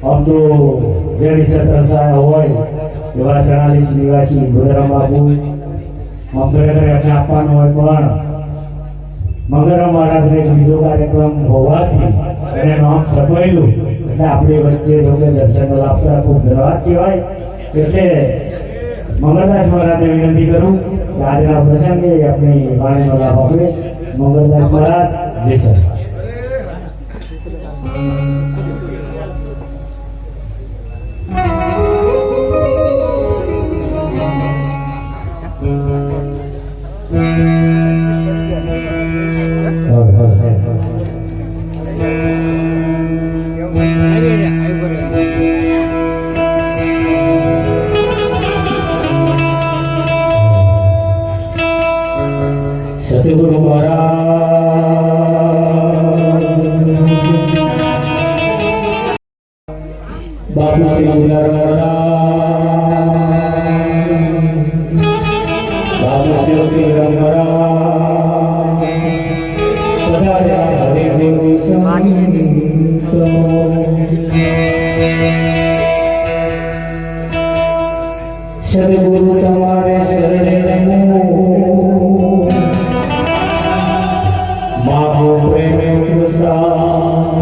આમ તો જેની સત્રસાય હોય એવા 46 નિવાસી ગોધરા બાપુ આમ ઘરે એમને આપવાનું હોય પણ મગરમ મહારાજને બીજો કાર્યક્રમ હોવાથી એને નામ છપાયેલું એટલે આપણી વચ્ચે જોકે દર્શન આપતા ખૂબ ધન્યવાદ કહેવાય. એટલે મંગળદાસ મહારાજને વિનંતી કરું કે આજના પ્રસંગે આપણી વાણીનો લાભ આપે. મંગળદાસ મહારાજ જય સર. સતગુરુ મહારાજ બાપુ શ્રી ગુલારામ મહારાજ બાપુ શ્રી ગુલારામ મહારાજ હરે ગુરુ સંતો સદગુરુ તમારે શરણે નમો માગો પ્રેમે પ્રસાદ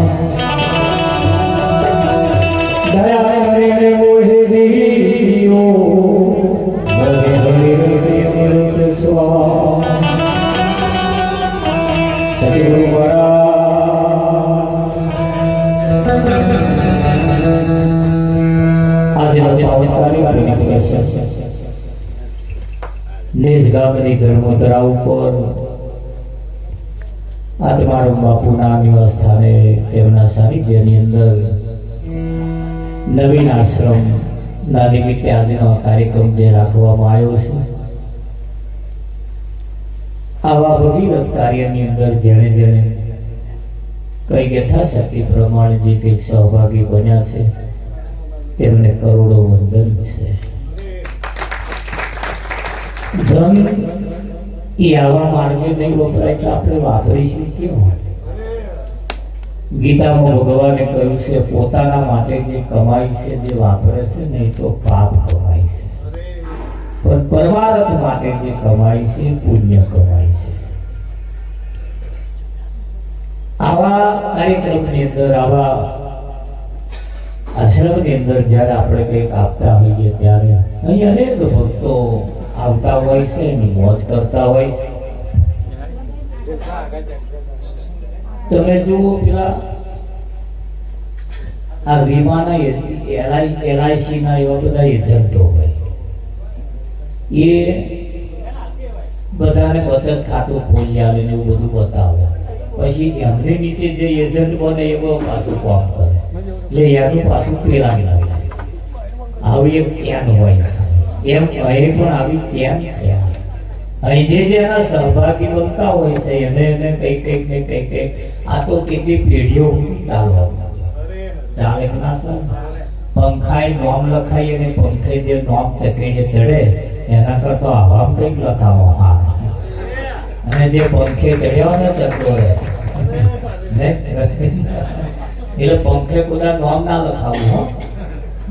દયા કરીને મોહે દીઓ ભલે ભલે રસે અમૃત સ્વા સદગુરુ મહારાજ આજે પાવનકારી નિજ ગામની ધર્મોતરા ઉપર આત્મારામ બાપુના નિવાસ સ્થાને તેમના સાનિધ્યની અંદર નવીન આશ્રમના નિમિત્તે આજનો કાર્યક્રમ જે રાખવામાં આવ્યો છે, આવા ભગીરથ કાર્યની અંદર જેણે જેણે કઈ યથાશક્તિ પ્રમાણે જે કંઈક સહભાગી બન્યા છે તેમને કરોડો વંદન છે. ધન એ આવા માર્ગે નહીં વપરાય તો આપણે વાપરીશું કેમ? ગીતામાં ભગવાને કહ્યું છે પોતાના માટે જે કમાય છે જે વાપરે છે નહીં તો પાપ કમાય છે, પણ પરમાર્થ માટે જે કમાય છે પુણ્ય કમાય છે. આવા કાર્યક્રમની અંદર આવા આશ્રમની અંદર જ્યારે આપણે કંઈક આપતા હોઈએ ત્યારે અહીં અનેક ભક્તો આવતા હોય છે, એની મોજ કરતા હોય છે. તમે જુઓ પેલા આ વીમાના LIC ના એવા બધા એજન્ટો હોય, એ બધાને બચત ખાતું ખોલી આવે ને એવું બધું બતાવે, પછી એમની નીચે જે એજન્ટ બને એવો પાછું કામ કરે એટલે એનું પાછું પેલા લાગે. આવી એક ચેન હોય એમ અહીં પણ આવી ચેન છે. અહીં જે જેના સહભાગી બનતા હોય છે એને કંઈક આ તો કેટલી પેઢીઓ સુધી ચાલવાનું ચાલે ના ચાલે. પંખાએ નોમ લખાય અને પંખે જે નોમ ચકડીને ચડે એના કરતા આવા કંઈક લખાવો. હા, અને જે પંખે ચડ્યો છે ચકડોળે એટલે પંખે કોના નોમ ના લખાવું. હો,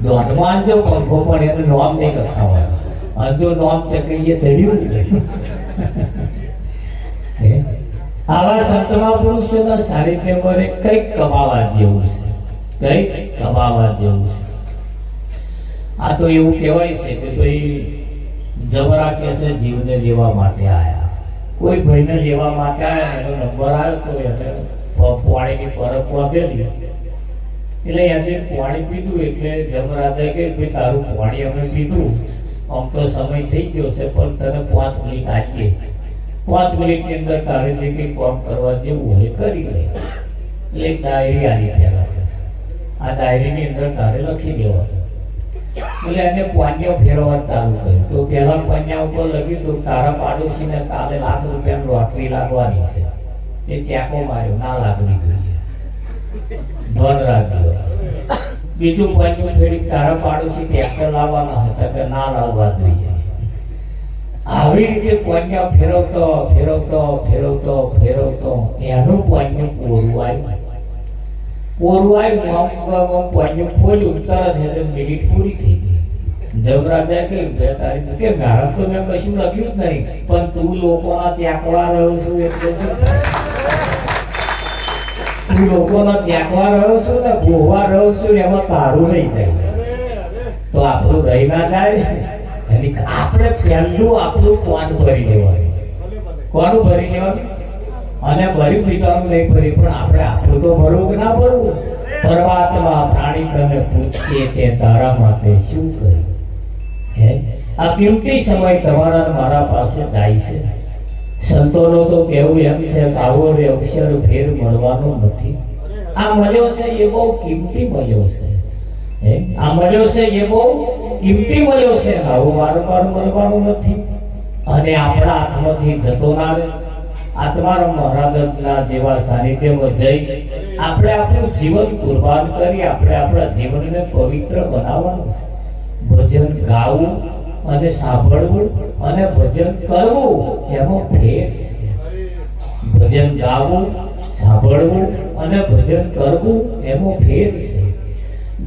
દોઢમાં જો પંખો પણ એનું નોમ નહીં લખાવાનું, અને જો નોમ ચકડીએ ચડ્યું. આવા સંતમા પુરુષોના સાનિધ્યમાં કંઈક કમાવા જેવું છે, કંઈક કમાવા જેવું છે. આ તો એવું કહેવાય છે કે ભાઈ જબરા કે છે જીવને લેવા માટે આયા, કોઈ ભાઈને લેવા માટે આયા, એનો નંબર આવ્યો તો એને પાણીની પરબ વધેલી એટલે આજે પાણી પીધું એટલે જમરાજાએ કહ્યું ભાઈ તારું પાણી અમે પીધું, આમ તો સમય થઈ ગયો છે પણ તને 5 મિનિટ આપીએ, 5 મિનિટની અંદર તારે જે કંઈ કામ કરવા જેવું હોય કરી લે. એટલે એક ડાયરી આવી પહેલા, આ ડાયરીની અંદર તારે લખી દેવાનું. એટલે એને પાન્યો ફેરવવા ચાલુ કર્યું તો પહેલા પાન્યા ઉપર લખ્યું તો તારા પાડોશીને કાલે ₹1 લાખ લોટરી લાગવાની છે. એ ચેકો માર્યો, ના લાગવી જોઈએ, ધન રાખજો. બીજું પાન્યું ફેરી તારા પાડોશી ટ્રેક્ટર લાવવાના હતા કે ના લાવવા જોઈએ. આવી રીતે પાન્યા ફેરવતો ફેરવતો ફેરવતો ફેરવતો એનું પાન્યું પૂરું આવ્યું. કોરું આવ્યું પાણી ખોલ્યું તરત એટલે મિનિટ પૂરી થઈ ગઈ. જમરાજાએ કહ્યું બે તારીખ કે મારા તો મેં કશું લખ્યું જ નહીં, પણ તું લોકોના ત્યાગવા રહ્યો છું એટલે તું લોકોના ત્યાગવા રહ્યો છું ને ગોવા રહ્યો છું ને એમાં તારું નહીં થાય તો આપણું રહી ના જાય. એની આપણે પહેલું આપણું કોણ ભરી લેવાનું, કોનું ભરી લેવાનું અને ભર્યું બીજાનું નહીં ભર્યું, પણ આપણે આપણું તો ભરવું કે ના ભરવું. પરમાત્મા પ્રાણી તને પૂછે તે તારા માટે શું કર્યું. આ કિંમતી સમય તમારા મારા પાસે જાય છે. સંતોનો તો કેવું એમ છે કે આવો રે અક્ષર ફેર મળવાનો નથી. આ મળ્યો છે એ બહુ કિંમતી મળ્યો છે. આ મળ્યો છે એ બહુ કિંમતી મળ્યો છે. આવું વારંવાર મળવાનું નથી અને આપણા હાથમાંથી જતો ના રહે. આત્મારામ મહારાજના જેવા સાનિધ્યમાં જઈ આપણે આપણું જીવન કુરબાન કરી આપણે આપણા જીવનને પવિત્ર બનાવવાનું છે. ભજન ગાવું અને સાંભળવું અને ભજન કરવું એમાં ફેર છે. ભજન ગાવું, સાંભળવું અને ભજન કરવું એમાં ફેર છે.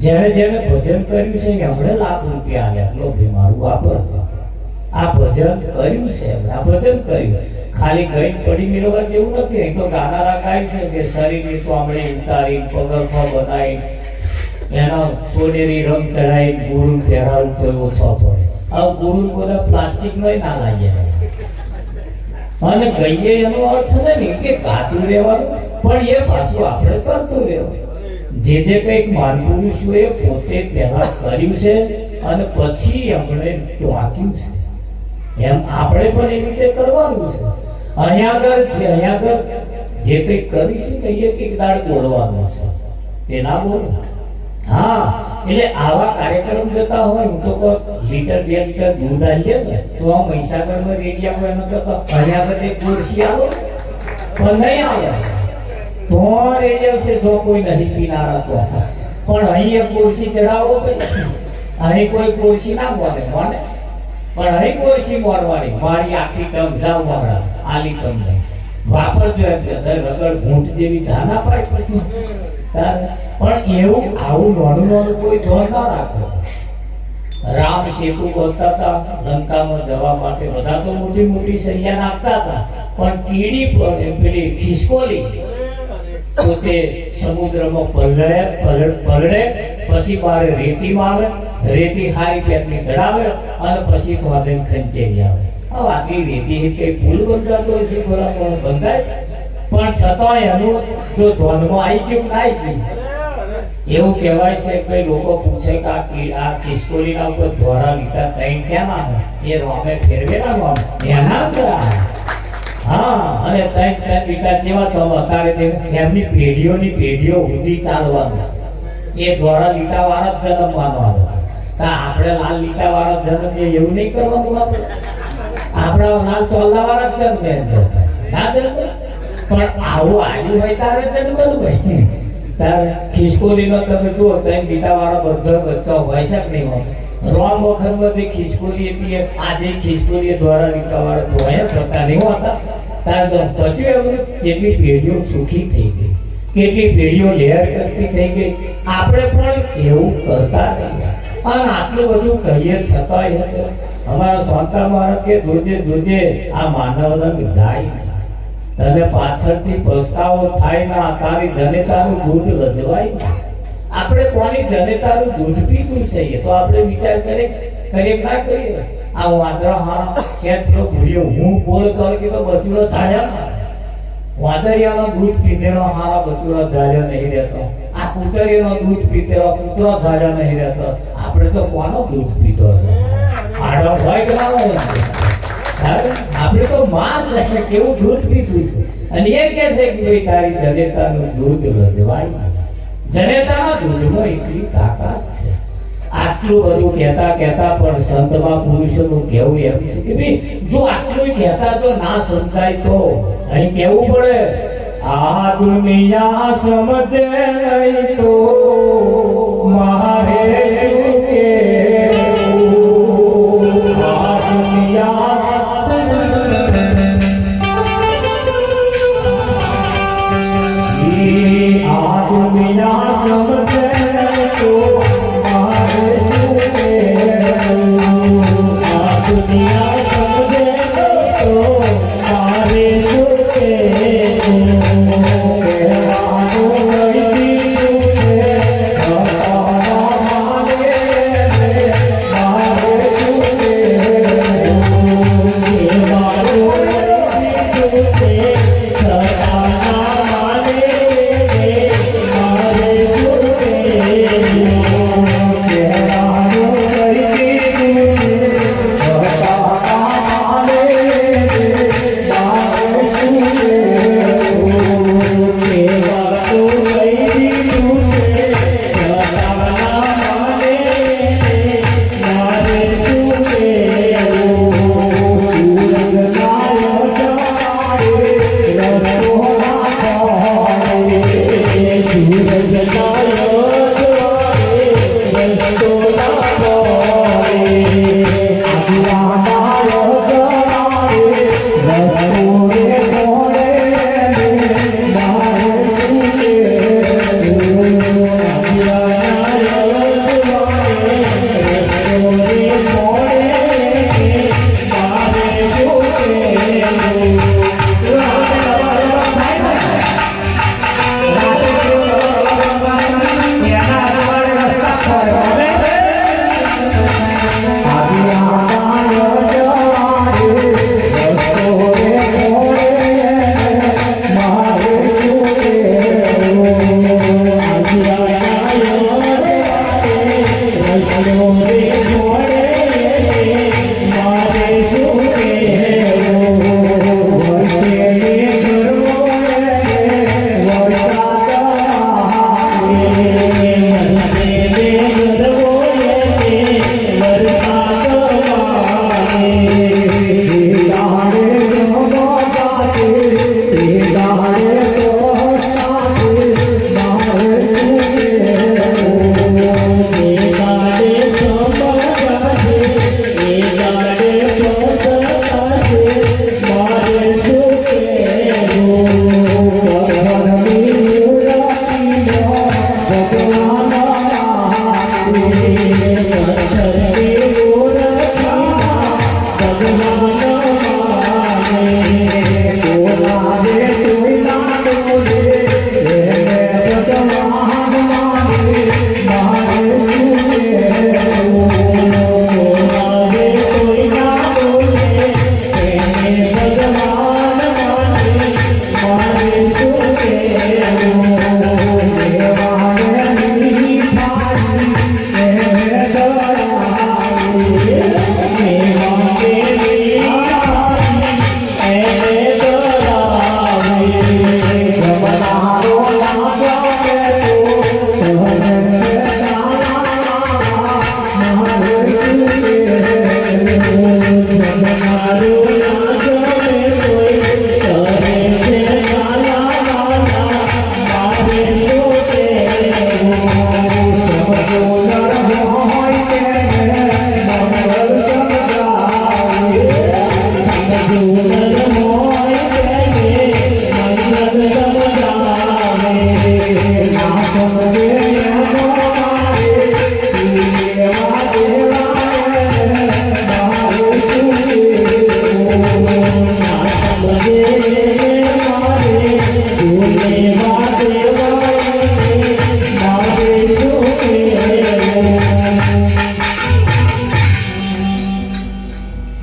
જેણે જેણે ભજન કર્યું છે એમણે લાખ રૂપિયા આલ્યા, લો મારું વાપરતો. આ ભજન કર્યું છે એમણે, આ ભજન કર્યું. ખાલી ગઈ પડી મેળવવા જેવું નથી. અહીં તો ગાનારા ગાય છે કે શરીરની તોમડી ઉતારી પગરખો બનાવી એનો સોનેરી રંગ ચડાવી ગુરુ પહેરાવું તો ઓછો પડે. હવે ગુરુ બધા પ્લાસ્ટિક નો ના લાગ્યા અને ગઈએ એનો અર્થ નહીં કે ગાતું રહેવાનું, પણ એ પાછું આપણે કરતું રહેવું. જે જે કંઈક મહાપુરુષોએ પોતે પહેલા કર્યું છે અને પછી એમણે વાંક્યું છે એમ આપણે પણ એવી રીતે કરવાનું છે. અહીંયા આગળ જે કંઈક કરીશું ને એ કંઈક દાડ બોલવાનું છે, તે ના બોલો. હા, એટલે આવા કાર્યક્રમ જતા હોય હું તો લીટર 2 લીટર દૂધ આલીએ ને તો આ મહીસાગરમાં રેડિયામાં એનો કરતા અહીંયા આગળ એક ખુરશી આલો પણ નહીં આવે તો રેડિયો છે જો કોઈ નહીં પીનારા તો. પણ અહીં એક ખુરશી ચડાવો ભાઈ, અહીં કોઈ ખુરશી ના મોને પણ અહીં ખુરશી મોડવાની. મારી આખી ટમ જાવ મારા આલી તમને વાપરજો એમ રગડ ઘૂંટ જેવી ધા ના પાય પછી. પણ એવું આવું નાનું નાનું કોઈ ધોર ના રાખે. રામ સેતુ બોલતા હતા લંકામાં જવા માટે, બધા તો મોટી મોટી સૈયા નાખતા હતા, પણ કીડી પર પેલી ખિસકોલી પોતે સમુદ્રમાં પલળે પછી બારે રેતીમાં આવે, રેતી હારી પેટની ચડાવે અને પછી ધોધે ખંચેરી આવે. હવે આટલી રેતી કઈ પુલ બંધાતો હોય છે બરાબર બંધાય, પણ છતાં એનું જો ધોધમાં આવી ગયું ના આવી ગયું. એવું કહેવાય છે કે લોકો પૂછે કે આ ખિસકોલીના ઉપર ધોરા લીધા ત્રણ શેના એ રોમે ફેરવેલા રોમ એના જ. હા, અને ત્રણ બીજા જેવા તો અત્યારે એમની પેઢીઓ સુધી ચાલવાનું. એ ધોરા લીટા વાળા જ જન્મવાનો આવે. આપણે લાલ લીટા વાળા જન્મ એવું નહીં કરવાનું. આપણા લાલ તોલા વાળા જ જન્મે ના જન્મે. પણ આવું આવ્યું હોય તારે જન્મનું ભાઈ. તારે ખિસકોલીનો તમે જુઓ ત્રણ લીટા વાળા બધા બચ્ચા હોય છે નહીં હોય. રોમ વખતમાં ખિસકોલી હતી આજે ખિસકોલી દ્વારા લીટા વાળા જોયા પ્રકાર નહીં હોતા. તારે પત્યું એમને કેટલી પેઢીઓ સુખી થઈ ગઈ, કેટલી પેઢીઓ લહેર કરતી થઈ ગઈ. આપણે પણ એવું કરતા રહ્યા અને આટલું બધું કહીએ છતાંય અમારા શાંતા મહારાજ કે જોજે આ માનવ રંગ જાય તને પાછળથી પસ્તાવો થાય ના, તારી જનેતાનું દૂધ રજવાય. આપણે કોની જનેતાનું દૂધ પીતું છે એ તો આપણે વિચાર કરીએ ના કરીએ. આ વાંદરો હારા ચેતલો ભૂલ્યો હું બોલ કર કે તો બચુડો ચાલ્યા. વાદળિયાનો દૂધ પીધેલો હારા બચુડો ચાલ્યો નહીં રહેતો. આ કુતરીનો દૂધ પીધેલો કૂતરો ચાલ્યો નહીં રહેતો. આપણે તો કોનો દૂધ પીતો છે? આડો હોય કે ના હોય? આપણે તો માંસ કેવું દૂધ પીતું છે અને એ કહે છે કે ભાઈ તારી જનેતાનું દૂધ રજવાય. જનેતાના દૂધમાં એટલી તાકાત છે. આટલું બધું કહેતા પણ સંતમાં પુરુષોનું કહેવું એમ છે કે ભાઈ જો આટલું કહેતા તો ના સમજાય તો અહીં કહેવું પડે આ દુનિયા સમજે નહીં તો મારે શું કહેવું. આ દુનિયા આ દુનિયા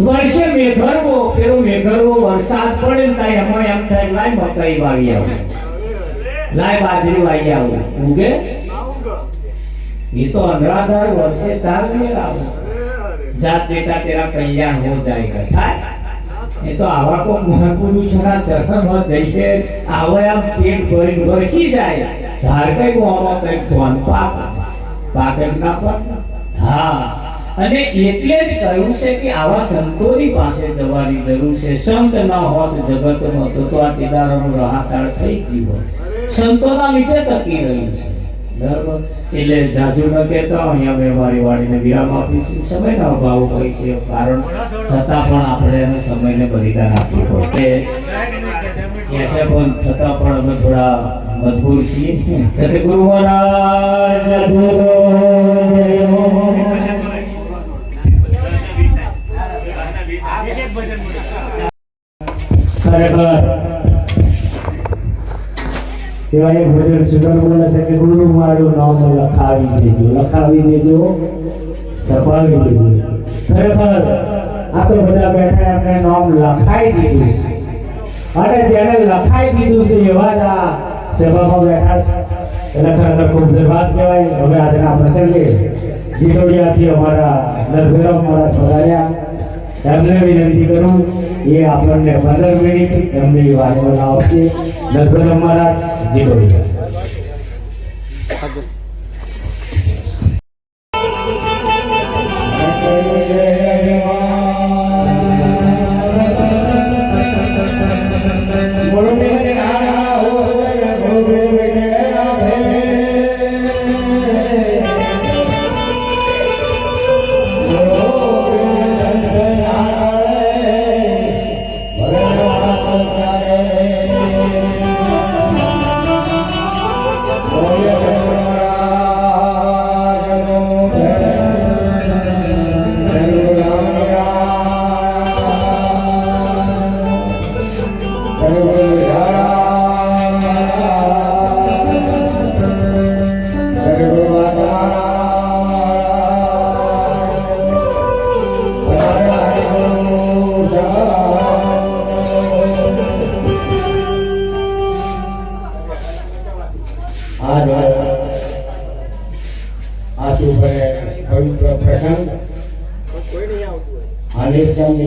વર્ષે મેઘરવો, પેલો મેઘરવો વરસાદ પડે ને તાઈ એમાં એમ થાય લાય મકાઈ વાવી આવું, લાય બાજરી વાવી આવું, ઉગે ये तो अनराधार वर्षे चाल में आવો जात बेटा तेरा कल्याण हो जाएगा થાય એ તો આવા કો મહાપુરુષના ચરણમાં જઈને આવા આમ પેટ ભરી વરસી જાય ધાર કઈ ગોવા કઈ ધોન પાક ના પાક હા અને એટલે જ કહ્યું છે કે આવા સંતોની પાસે જવાની જરૂર છે. સંત ન હોત જગતમાં તો આ કેદારોનો રહાકાળ થઈ ગયું હોત. સંતોના લીધે ટકી રહ્યું છે. બરાબર. એટલે જાજુ ન કહેતા અહીંયા મેં મારી વાણીને વિરામ આપીશું. સમયનો અભાવ હોય છે કારણ છતાં પણ આપણે એને સમયને બલિદાન આપવું પડશે કે છે પણ છતાં પણ અમે થોડા મજબૂર છીએ. સદગુરુ મહારાજ ખરેખર એવા એક ભજન સુગર બોલે છે કે ગુરુ મારું નામ લખાવી દેજો સપાવી દેજો. ખરેખર આ તો બધા બેઠા એમને નામ લખાઈ દીધું છે અને જેને લખાઈ દીધું છે એવા જ આ સભામાં બેઠા છે. એટલે ખરેખર ખૂબ ધન્યવાદ કહેવાય. હવે આજના પ્રસંગે જીતોડિયાથી અમારા નરભૈરવ મહારાજ પધાર્યા. એમને વિનંતી કરું એ આપણને 15 મિનિટ એમની વાણીઓ આવશે. નરભૈરવ મહારાજ જીતોડિયા.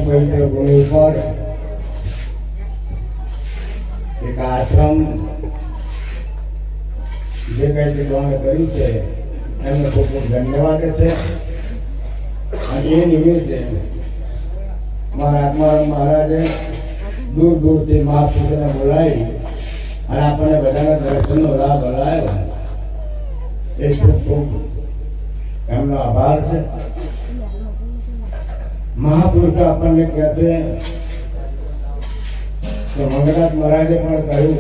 પવિત્ર ભૂમિ ઉપર એક આશ્રમ જે કઈ દાન કર્યું છે એમને ખૂબ ખૂબ ધન્યવાદ છે. અને એ નિમિત્તે મારા આત્મારામ મહારાજે દૂર દૂરથી મહાપુરુષોને બોલાવી અને આપણને બધાના દર્શનનો લાભ અપાવ્યો. એ ખૂબ ખૂબ એમનો આભાર છે. મહાપુરુષો આપણને કહે છે કે મંગળનાથ મહારાજે પણ કહ્યું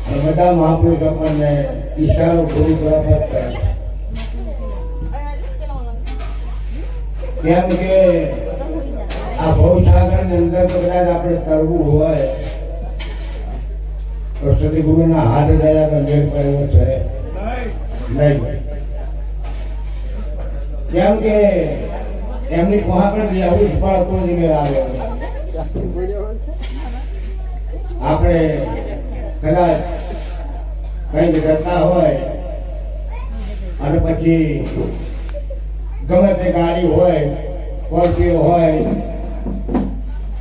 અને બધા મહાપુરુષો આપણને ઈશારો ગુરુ તરફ જ કરે. કેમ કે આ ભવસાગરની અંદર તો કદાચ આપણે તરવું હોય તો સદગુરુના હાથ દયા ગંભીર કર્યો છે નહીં. કેમ કે એમની કોહા પણ આવું જ પડતો જ મેળ આવે. આપણે કદાચ કઈ જતા હોય અને પછી ગમે તે ગાડી હોય, સ્કોર્પિયો હોય,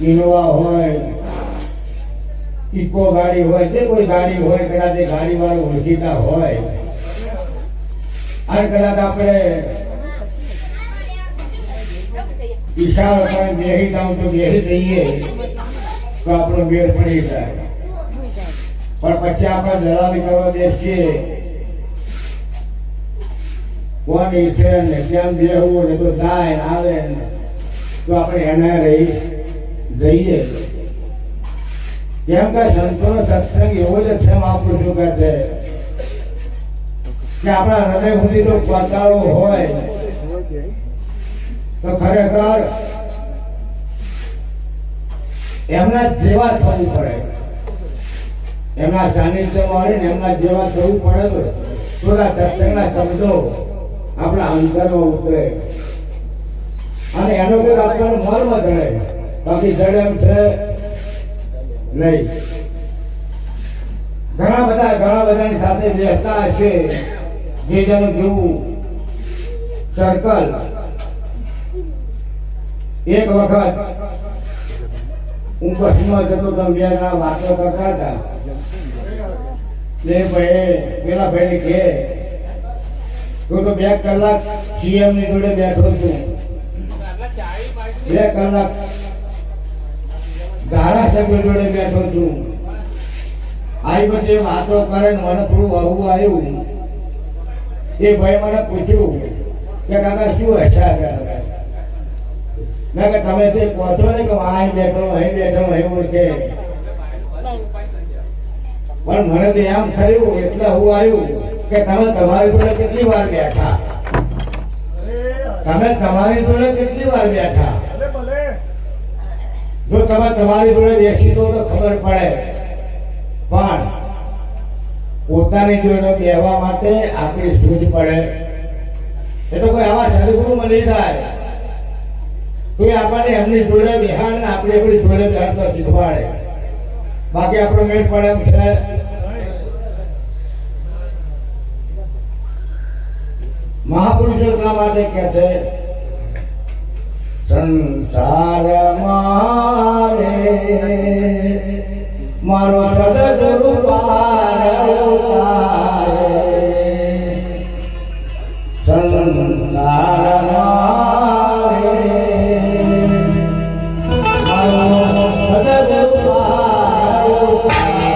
ઇનોવા હોય, ઇકો ગાડી હોય, જે કોઈ ગાડી હોય, કદાચ એ ગાડી વાળો ઓળખીતા હોય અને કદાચ આપણે ઈશારો કરીને બેસી જાઉં તો બેસી જઈએ તો આપણો મેળ પડી જાય. પણ પછી આપણે દલાલી કરવા બેસીએ કોની છે ને કેમ બેસવું ને તો જાય આવે તો આપણે એના રહી જઈએ. કેમ કે સંતોનો સત્સંગ એવો જ છે મહાપુરુષો કહે છે કે આપણા હૃદય સુધી તો પહોંચાડવો હોય તો ખરેખર એમના જેવા થવું પડે. એમના સાનિધ્યમાં આવીને એમના જેવા થવું પડે તો થોડા સત્સંગના શબ્દો આપણા અંતરમાં ઉતરે. અને એનો કોઈ આપણને મોલમાં ગણે, બાકી જડ એમ છે નહીં. ઘણા બધાની સાથે બેસતા હશે, જે જેનું જેવું સર્કલ. એક વખત હું બસમાં જતો તો બે જણા વાતો કરતા હતા. પેલા ભાઈને કહે તું તો 2 કલાક સીએમ ની જોડે બેઠો છું, 2 કલાક ધારાસભ્ય જોડે બેઠો છું, આવી બધી વાતો કરે ને મને થોડું વહવું આવ્યું. એ ભાઈ મને પૂછ્યું કે કાકા શું હશા કરે? મેં કે તમે તે પહોંચો ને કે અહીં બેઠો એવું કે, પણ મને તો એમ થયું એટલે હું આવ્યું કે તમે તમારી જોડે કેટલી વાર બેઠા, તમે તમારી જોડે કેટલી વાર બેઠા. જો તમે તમારી જોડે બેસી દો તો ખબર પડે, પણ પોતાની જોડે બેસવા માટે આપણી સૂઝ પડે. એ તો કોઈ આવા સદગુરુ મળી જાય તો આપણને એમની જોડે બેહાડ ને આપણે આપણી જોડે બેસતા શીખવાડે, બાકી આપણો મેળ પડે એમ છે. મહાપુરુષો એટલા માટે કહે છે સંસાર મારે મારો સદગુરુ પાર ઉતારે, સંસાર મારે મારો સદગુરુ પાર ઉતારે.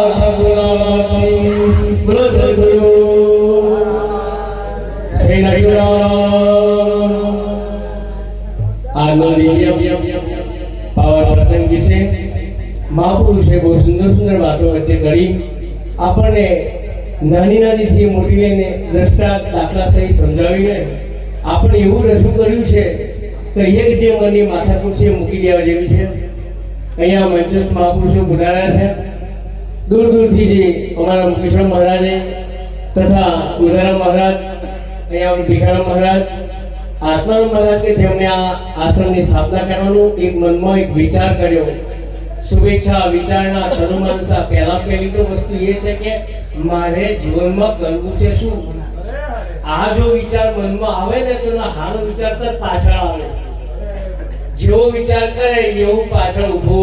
ઠાકોર બોલો સદગુરુ શ્રી નટુરામ આજનો દિવ્ય પાવર પ્રસંગ વિશે મહાપુરુષે બહુ સુંદર સુંદર વાતો વચ્ચે કરી આપણને નાની નાનીથી મોટી લઈને દ્રષ્ટા દાખલા સહિત સમજાવીને આપણે એવું રજૂ કર્યું છે કે એક જે મનની માથાકૂટ છે મૂકી દેવા જેવી છે. અહીંયા મંચસ્થ મહાપુરુષો બોલાવ્યા છે. દૂર દૂરથી જે અમારા મુકેશ્વર મહારાજે તથા ઉદારામ મહારાજ, અહીંયા આપણે ભીખારામ મહારાજ, આત્મારામ મહારાજ કે જેમણે આ આશ્રમની સ્થાપના કરવાનું એક મનમાં એક વિચાર કર્યો. શુભેચ્છા વિચારણા તનુમનસા પહેલી તો વસ્તુ એ છે કે મારે જીવનમાં કરવું છે શું. આ જો વિચાર મનમાં આવે ને તો હારો વિચાર તો પાછળ આવે. જેવો વિચાર કરે એવું પાછળ ઊભો.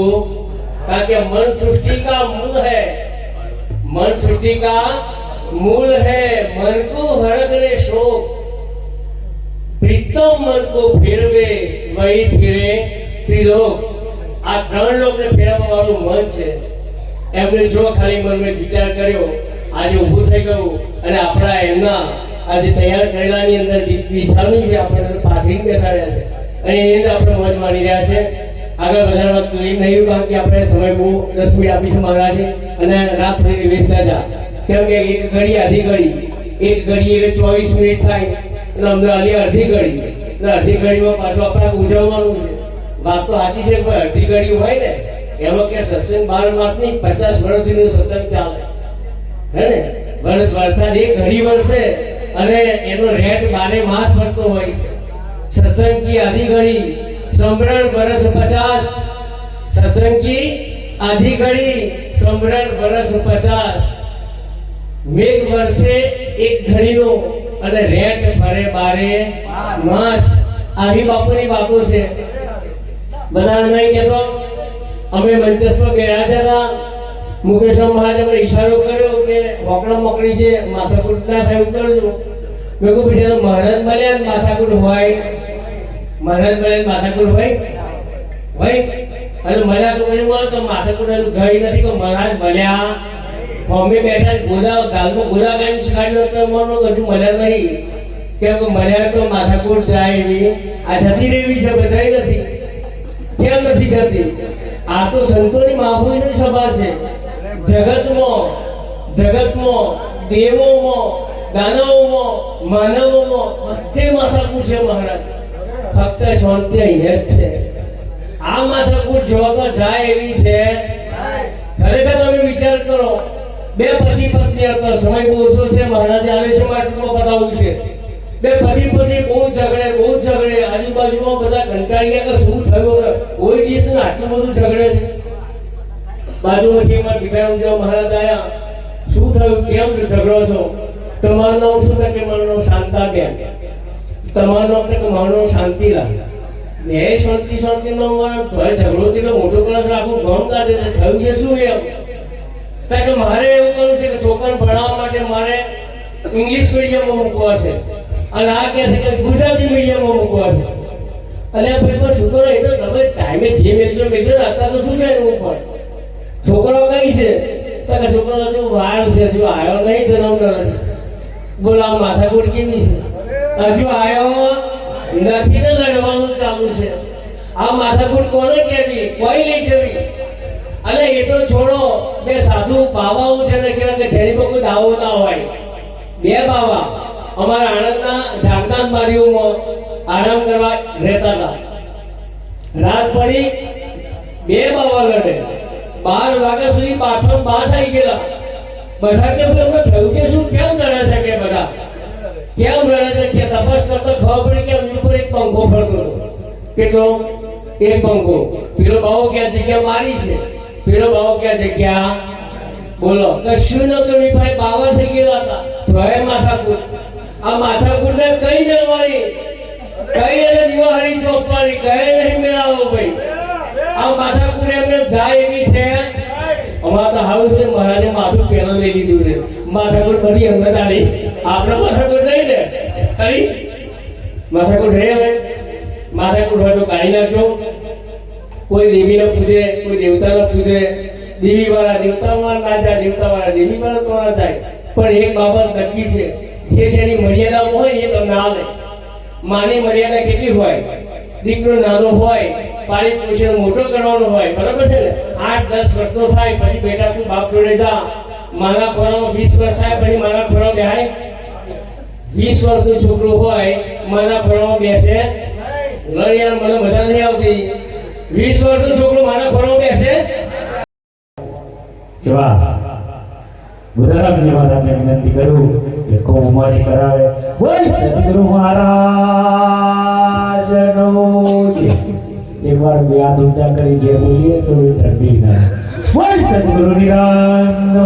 કારણ કે मन सृष्टि का मूल है, मन सृष्टि का मूल है. मन को हरकने शोक, प्रीतम मन को फेरवे वही फिरे त्रिलोक. આ ત્રણ લોકને ફેરવવા વાળું મન છે. એમને જો ખાલી મનમાં વિચાર કર્યો આજે ઊભું થઈ ગયું અને આપણા એમના આજે તૈયાર કરેલાની અંદર વિચારનું છે આપણે પાથરીને બેસાડ્યા છે અને એની અંદર આપણે મોજ માણી રહ્યા છે. આગળ વધારવા કોઈ નહીં કારણ કે આપણે સમય બહુ 10 મિનિટ આપી છે મહારાજે અને રાત થોડી વેચતા જા. કેમ કે એક ઘડી આધી ઘડી, એક ઘડી એટલે 24 મિનિટ થાય એટલે અમને અડધી ઘડી એટલે અડધી ઘડીમાં પાછું આપણે ઉજવવાનું છે. વાત તો સાચી છે પણ અડધી ઘડી હોય ને એમાં કે સત્સંગ 12 માસ નહીં 50 વર્ષ સુધી સત્સંગ ચાલે હે ને. વર્ષ વર્ષા એક ઘડી વર્ષે અને એનો રેટ 12 માસ ફરતો હોય છે. સત્સંગ કી આધી ઘડી સમરણ વર્ષ 50, સત્સંગ કી આધી ઘડી સમરણ વર્ષ 50. મેઘ વર્ષે એક ઘડીનો અને રેટ ફરે 12 માસ. આવી બાપુની વાતો છે. બધા નહીં કહેતો અમે મંચસ્થ પર બેઠા હતા. મુકેશ્વર મહારાજે મને ઈશારો કર્યો કે હોકડા મોકલી છે માથાકૂટ ના થાય ઉતરજો. મેં કહ્યું બેટા મહારાજ મળ્યા માથાકૂટ હોય, મહારાજ મળ્યા માથાકૂટ હોય હોય અને મળ્યા તો મને મળે તો માથાકૂટ ગઈ નથી કે મહારાજ મળ્યા. અમે બેઠા ગોદા ગાલમાં ગોદા ગાઈને શીખાડ્યો તો મનો હજુ મળ્યા નહીં. કેમ કે મળ્યા તો માથાકૂટ જાય એવી આ જતી રહેવી છે બધાય નથી. કેમ નથી થતી? આ તો સંતોની મહાપુરુષોની સભા છે. જગતમાં દેવોમાં દાનવોમાં માનવોમાં બધે માથાકૂટ છે મહારાજ. ફક્ત શાંતિ અહીંયા જ છે. આ માથાકૂટ જો તો જાય એવી છે. ખરેખર તમે વિચાર કરો બે પતિ પત્ની હતા. સમય બહુ ઓછો છે મહારાજે આવે છે માટમાં બતાવવું છે. બે પતિ પત્ની બહુ ઝઘડે આજુબાજુમાં બધા કંટાળ્યા કે શું થયું કોઈ દિવસ ને આટલું બધું ઝઘડે છે. બાજુમાંથી એમાં ભીખારામ જેવા મહારાજ આયા. શું થયું? કેમ ઝઘડો છો? તમારું નામ શું થાય? કે મારું નામ શાંતાબેન. તમારું નામ કે મારું નામ શાંતિલાલ. બે શાંતિ શાંતિ નો ઘરે ઝઘડો એટલો મોટો કરો છો આખું ગામ ગાજે છે. થયું છે શું એમ? કારણ કે મારે એવું કરવું છે કે છોકરાને ભણાવવા માટે મારે ઇંગ્લિશ મીડિયમમાં મૂકવા છે અને આ કહે છે કે ગુજરાતી મીડિયમમાં મૂકવા છે. અને ભાઈ શું કરો? એ તો તમે ટાઈમે જે મેળજો અત્યારે તો શું છે એનું ઉપર છોકરો કઈ છે તો કે છોકરો હજુ વાર છે, હજુ આવ્યો નહીં, જન્મનો નથી. બોલો આ માથાકૂટ કેવી છે? હજુ આવ્યો નથી ને લડવાનું ચાલુ છે. આ માથાકૂટ કોને કેવી? કોઈ નહીં કેવી. અને એ તો છોડો બે સાધુ બાવાઓ છે ને કહેવાય કે જેની પર કોઈ દાવો ના હોય. બે બાવા અમારા આણંદના જાગનાથ બારીઓમાં આરામ કરવા રહેતા હતા. રાત પડી બે બાવા લડે. 12 વાગ્યા સુધી બાથરૂમ બહાર થઈ ગયેલા. બધા કે એમને થયું છે શું? કેમ લડે છે? કે બધા કેમ લડે છે? કે તપાસ કરતો ખબર પડી કે એમની ઉપર એક પંખો ફરતો. કેટલો? એક પંખો. પેલો બાવો ક્યાં જગ્યા મારી છે, પેલો બાવો ક્યાં જગ્યા. બોલો કશું નતું નહીં ભાઈ. બાવા થઈ ગયેલા હતા. ભય માથાકૂટ. આ માથાકૂટ ને કઈ મેળવાની, કઈ એને દિવાળી ચોપવાની, કઈ નહીં મેળાવો ભાઈ. આ માથાકૂટ એમને જાય એવી છે. અમારે તો હારું છે મહારાજે માથું પહેલા લઈ લીધું છે. માથાકૂટ બધી અંદર આવી. આપણે માથાકૂટ નહીં ને કઈ માથાકૂટ રહે. હવે માથાકૂટ હોય તો કાઢી નાખજો. કોઈ દેવીને પૂજે, કોઈ દેવતાને પૂજે, દેવી વાળા દેવતામાં ના જાય, દેવતા વાળા દેવી વાળા તો ના જાય. પણ એક બાબત નક્કી છે, જે જેની મર્યાદામાં હોય ને એ તમને આવે. માની મર્યાદા કેટલી હોય? દીકરો નાનો હોય, પાળી પોષણ મોટો કરવાનો હોય, બરાબર છે ને? 8-10 વર્ષનો થાય પછી બેટા તું બાપ જોડે જા. મારા ખોરામાં 20 વર્ષ થાય પછી મારા ખોરામાં બેહાય. 20 વર્ષનો છોકરો હોય મારા ખોરામાં બેસે લડિયાર મને મજા નહીં આવતી. 20 વર્ષનો છોકરો મારા ખોરામાં બેસે. એવા બુધારામજી મહારાજને વિનંતી કરું કે ખૂબ ઉમાજી કરાવે. બોલ સદગુરુ મહારાજનો જય. એકવાર બે હાથ ઊંચા કરી જે બોલીએ તો એ ઠંડી ના. બોલ સદગુરુ નિરંજન